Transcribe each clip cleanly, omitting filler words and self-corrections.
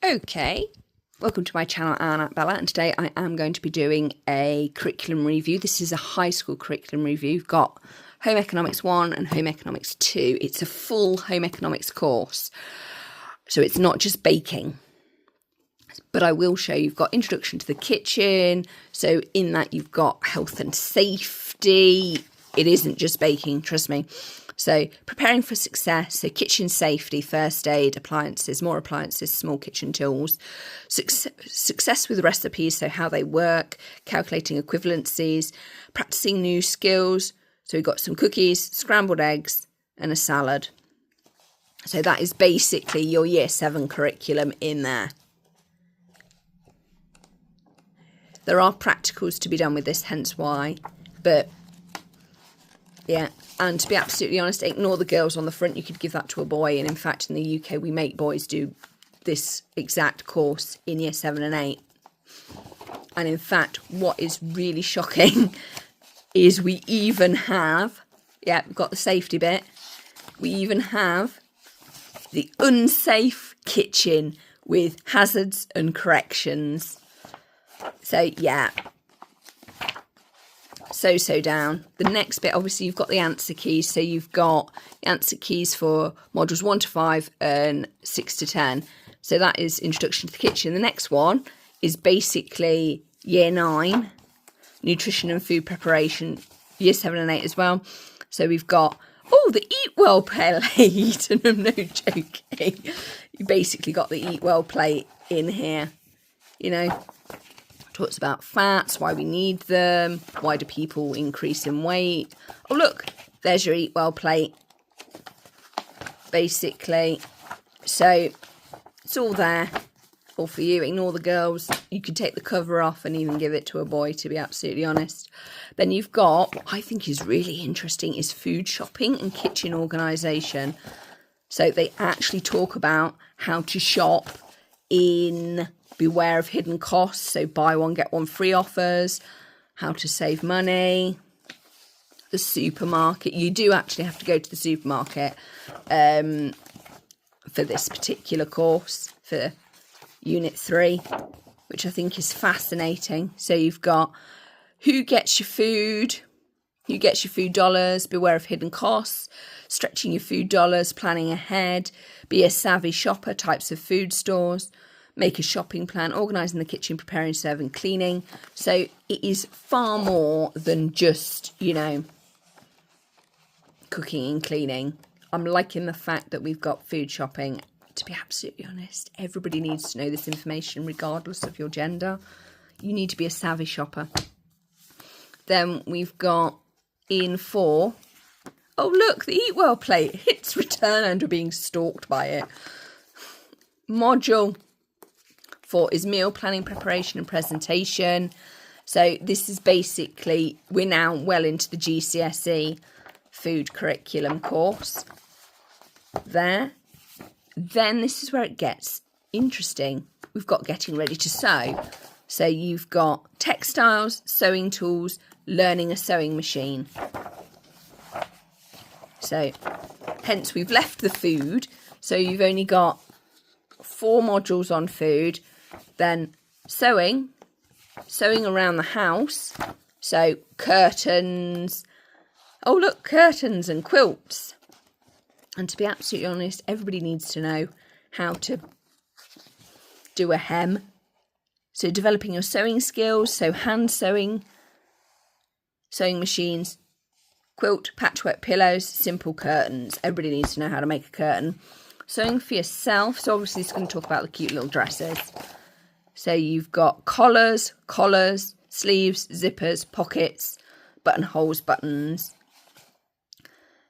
Okay, welcome to my channel, Anna Bella, and today I am going to be doing a curriculum review. This is a high school curriculum review. You've got Home Economics 1 and Home Economics 2. It's a full Home Economics course, so it's not just baking. But I will show you've got Introduction to the Kitchen, so in that you've got health and safety. It isn't just baking, trust me. So preparing for success, so kitchen safety, first aid, appliances, more appliances, small kitchen tools, success with recipes, so how they work, calculating equivalencies, practicing new skills. So we've got some cookies, scrambled eggs and a salad. So that is basically your year 7 curriculum in there. There are practicals to be done with this, hence why, but yeah. And to be absolutely honest, ignore the girls on the front. You could give that to a boy. And in fact, in the UK, we make boys do this exact course in year 7 and 8. And in fact, what is really shocking is we even have, we've got the safety bit. We even have the unsafe kitchen with hazards and corrections. So, yeah. So down. The next bit, obviously, you've got the answer keys. So you've got the answer keys for modules 1 to 5 and 6 to 10. So that is Introduction to the Kitchen. The next one is basically year 9, nutrition and food preparation, year 7 and 8 as well. So we've got, the Eat Well plate. And I'm no joking. You basically got the Eat Well plate in here, you know. Talks about fats, why we need them, why do people increase in weight. Oh, look, there's your Eat Well plate, basically. So it's all there, all for you. Ignore the girls. You could take the cover off and even give it to a boy, to be absolutely honest. Then you've got, what I think is really interesting, is food shopping and kitchen organisation. So they actually talk about how to shop in Beware of Hidden Costs, so buy one, get one free offers, how to save money, the supermarket. You do actually have to go to the supermarket for this particular course, for Unit 3, which I think is fascinating. So you've got who gets your food dollars, beware of hidden costs, stretching your food dollars, planning ahead, be a savvy shopper, types of food stores, make a shopping plan, organising the kitchen, preparing, serving, cleaning. So it is far more than just, cooking and cleaning. I'm liking the fact that we've got food shopping. To be absolutely honest, everybody needs to know this information regardless of your gender. You need to be a savvy shopper. Then we've got in 4. Oh, look, the Eat Well plate. It's return under being stalked by it. Module 4 is meal planning, preparation and presentation. So this is basically, we're now well into the GCSE food curriculum course there. Then this is where it gets interesting. We've got getting ready to sew. So you've got textiles, sewing tools, learning a sewing machine. So hence we've left the food. So you've only got 4 modules on food. Then sewing around the house. So curtains. Oh, look, curtains and quilts. And to be absolutely honest, everybody needs to know how to do a hem. So developing your sewing skills. So hand sewing, sewing machines, quilt, patchwork pillows, simple curtains. Everybody needs to know how to make a curtain. Sewing for yourself. So obviously it's going to talk about the cute little dresses. So you've got collars, sleeves, zippers, pockets, buttonholes, buttons.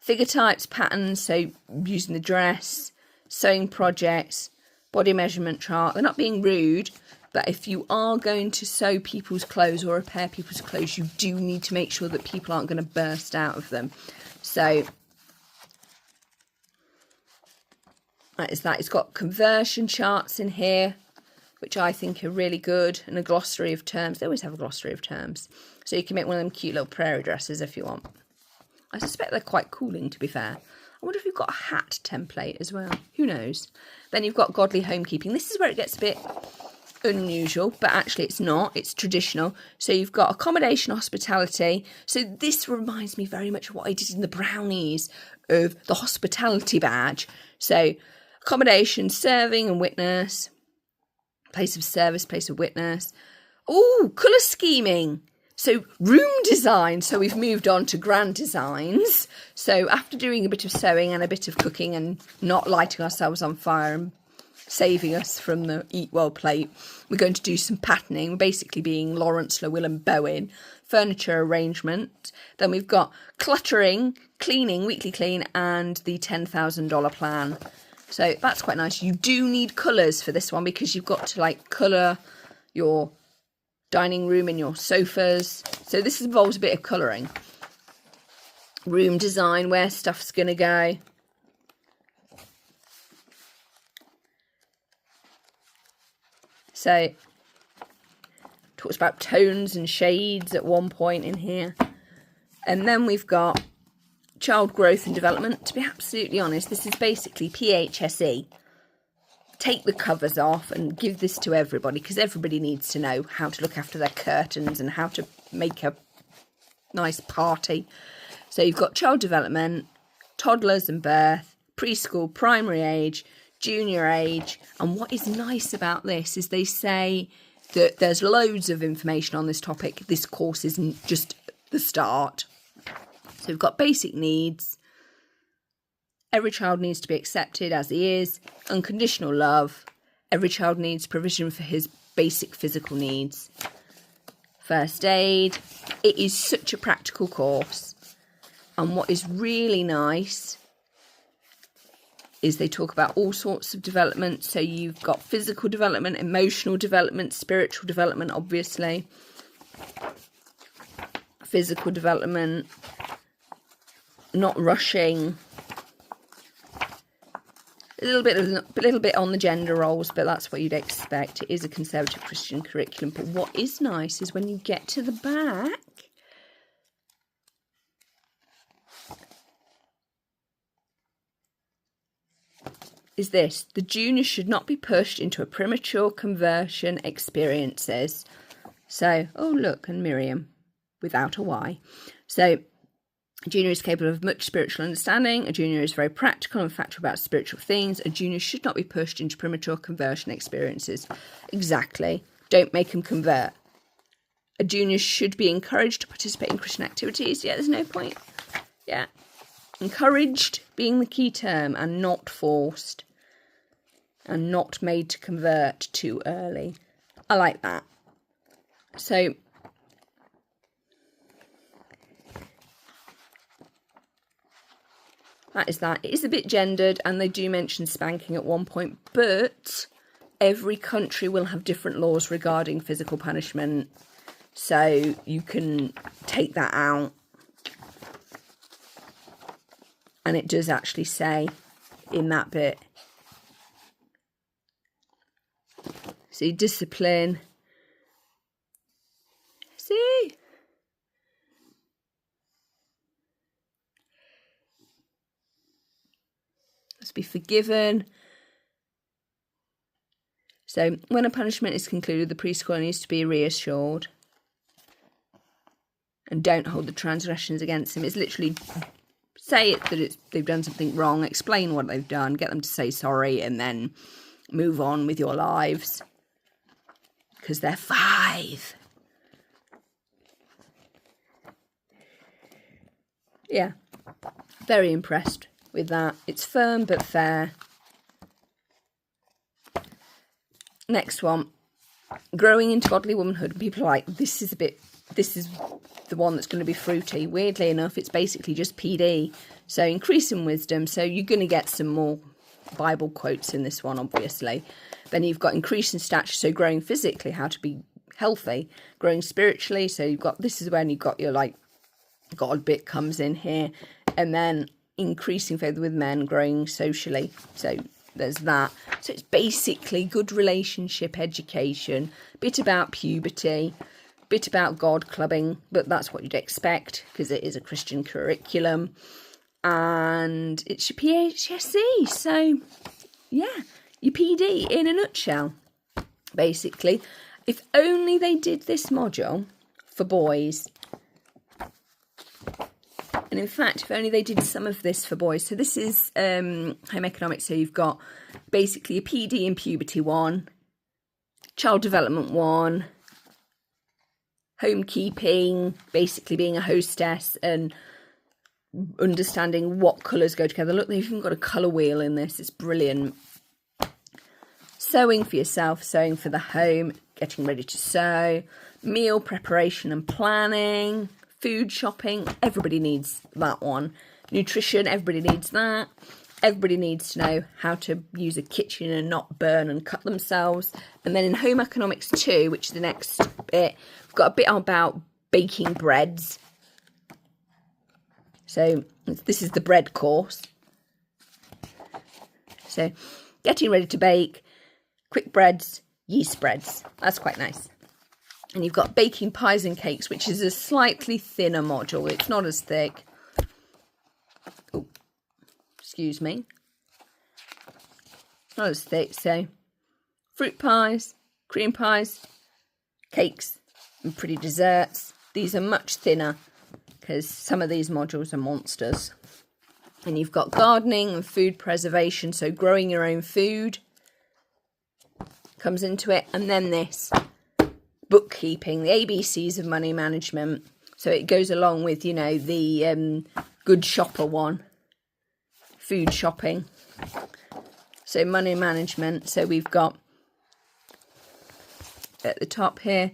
Figure types, patterns, so using the dress, sewing projects, body measurement chart. They're not being rude, but if you are going to sew people's clothes or repair people's clothes, you do need to make sure that people aren't going to burst out of them. So that is that. It's got conversion charts in here, which I think are really good, and a glossary of terms. They always have a glossary of terms. So you can make one of them cute little prairie dresses if you want. I suspect they're quite cooling, to be fair. I wonder if you've got a hat template as well. Who knows? Then you've got godly homekeeping. This is where it gets a bit unusual, but actually it's not. It's traditional. So you've got accommodation, hospitality. So this reminds me very much of what I did in the brownies of the hospitality badge. So accommodation, serving and witness, place of service, place of witness. Oh, colour scheming. So room design. So we've moved on to grand designs. So after doing a bit of sewing and a bit of cooking and not lighting ourselves on fire and saving us from the eat well plate, we're going to do some patterning. We're basically being Lawrence Llewellyn Bowen. Furniture arrangement. Then we've got cluttering, cleaning, weekly clean, and the $10,000 plan. So that's quite nice. You do need colours for this one because you've got to like colour your dining room and your sofas. So this involves a bit of colouring. Room design, where stuff's going to go. So talks about tones and shades at one point in here. And then we've got child growth and development. To be absolutely honest, this is basically PHSE. Take the covers off and give this to everybody because everybody needs to know how to look after their curtains and how to make a nice party. So you've got child development, toddlers and birth, preschool, primary age, junior age. And what is nice about this is they say that there's loads of information on this topic. This course isn't just the start. So we've got basic needs. Every child needs to be accepted as he is. Unconditional love. Every child needs provision for his basic physical needs. First aid. It is such a practical course. And what is really nice is they talk about all sorts of development. So you've got physical development, emotional development, spiritual development, obviously. Physical development. Not rushing. A little bit on the gender roles, but that's what you'd expect. It is a conservative Christian curriculum. But what is nice is when you get to the back, is this. The juniors should not be pushed into a premature conversion experiences. So, oh look, and Miriam, without a Y. So, a junior is capable of much spiritual understanding. A junior is very practical and factual about spiritual things. A junior should not be pushed into premature conversion experiences. Exactly. Don't make them convert. A junior should be encouraged to participate in Christian activities. Yeah, there's no point. Yeah. Encouraged being the key term and not forced. And not made to convert too early. I like that. So that is that. It is a bit gendered and they do mention spanking at one point, but every country will have different laws regarding physical punishment. So you can take that out. And it does actually say in that bit. See, discipline. See? Must be forgiven. So, when a punishment is concluded, the preschooler needs to be reassured. And don't hold the transgressions against him. It's literally say it that they've done something wrong, explain what they've done, get them to say sorry, and then move on with your lives. Because they're 5. Yeah, very impressed with that. It's firm but fair. Next one, growing into godly womanhood. People are like, this is the one that's going to be fruity. Weirdly enough, it's basically just PD. So increase in wisdom. So you're going to get some more Bible quotes in this one, obviously. Then you've got increase in stature, so growing physically, how to be healthy. Growing spiritually, so you've got, this is when you've got your like God bit comes in here. And then increasing favour with men, growing socially. So there's that. So it's basically good relationship education, bit about puberty, bit about God clubbing, but that's what you'd expect because it is a Christian curriculum. and it's your PHSE. So, yeah, your PD in a nutshell, basically. If only they did this module for boys. And in fact, if only they did some of this for boys. So this is home economics. So you've got basically a PD and puberty 1, child development 1, homekeeping, basically being a hostess and understanding what colours go together. Look, they've even got a colour wheel in this. It's brilliant. Sewing for yourself, sewing for the home, getting ready to sew, meal preparation and planning, food shopping, everybody needs that one. Nutrition, everybody needs that. Everybody needs to know how to use a kitchen and not burn and cut themselves. And then in home economics 2, which is the next bit, we've got a bit about baking breads. So this is the bread course. So getting ready to bake, quick breads, yeast breads. That's quite nice. And you've got baking pies and cakes, which is a slightly thinner module. It's not as thick. Oh, excuse me. Not as thick. So fruit pies, cream pies, cakes and pretty desserts. These are much thinner because some of these modules are monsters. And you've got gardening and food preservation. So growing your own food comes into it. And then this. Bookkeeping, the ABCs of money management. So it goes along with, you know, the good shopper one. Food shopping. So money management. So we've got at the top here,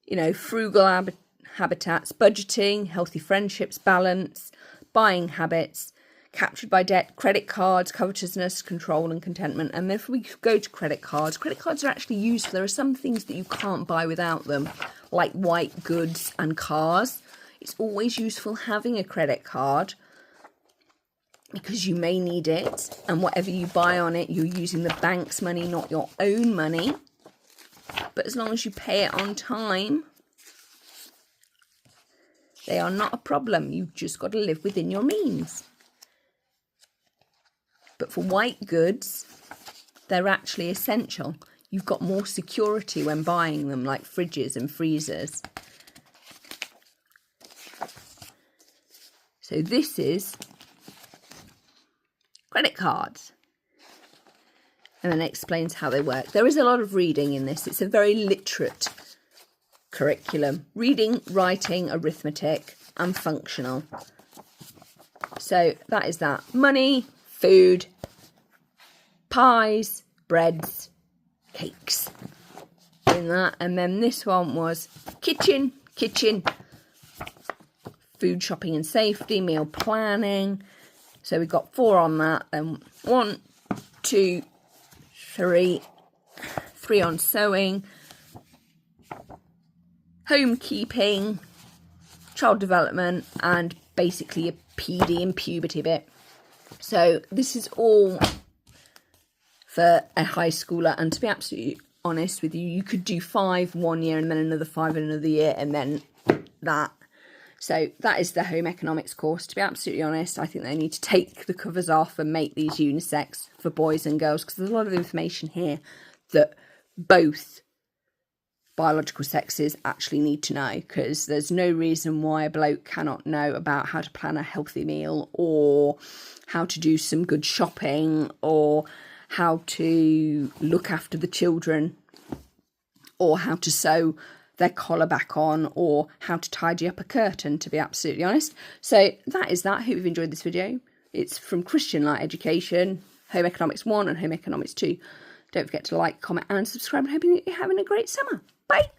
you know, frugal habitats, budgeting, healthy friendships, balance, buying habits, captured by debt, credit cards, covetousness, control and contentment. And if we go to credit cards are actually useful. There are some things that you can't buy without them, like white goods and cars. It's always useful having a credit card because you may need it, and whatever you buy on it, you're using the bank's money, not your own money. But as long as you pay it on time, they are not a problem. You've just got to live within your means. But for white goods, they're actually essential. You've got more security when buying them, like fridges and freezers. So this is credit cards. And then it explains how they work. There is a lot of reading in this. It's a very literate curriculum. Reading, writing, arithmetic, and functional. So that is that. Money, food, pies, breads, cakes. In that. And then this one was kitchen, food shopping and safety, meal planning. So we've got 4 on that. Then 1, 2, 3 on sewing, homekeeping, child development, and basically a PD and puberty bit. So this is all for a high schooler, and to be absolutely honest with you, you could do 5 one year and then another 5 in another year and then that. So that is the home economics course. To be absolutely honest, I think they need to take the covers off and make these unisex for boys and girls, because there's a lot of information here that both biological sexes actually need to know, because there's no reason why a bloke cannot know about how to plan a healthy meal, or how to do some good shopping, or how to look after the children, or how to sew their collar back on, or how to tidy up a curtain, to be absolutely honest. So that is that. I hope you've enjoyed this video. It's from Christian Light Education, Home Economics 1 and Home Economics 2. Don't forget to like, comment and subscribe, and hoping that you're having a great summer. Bye!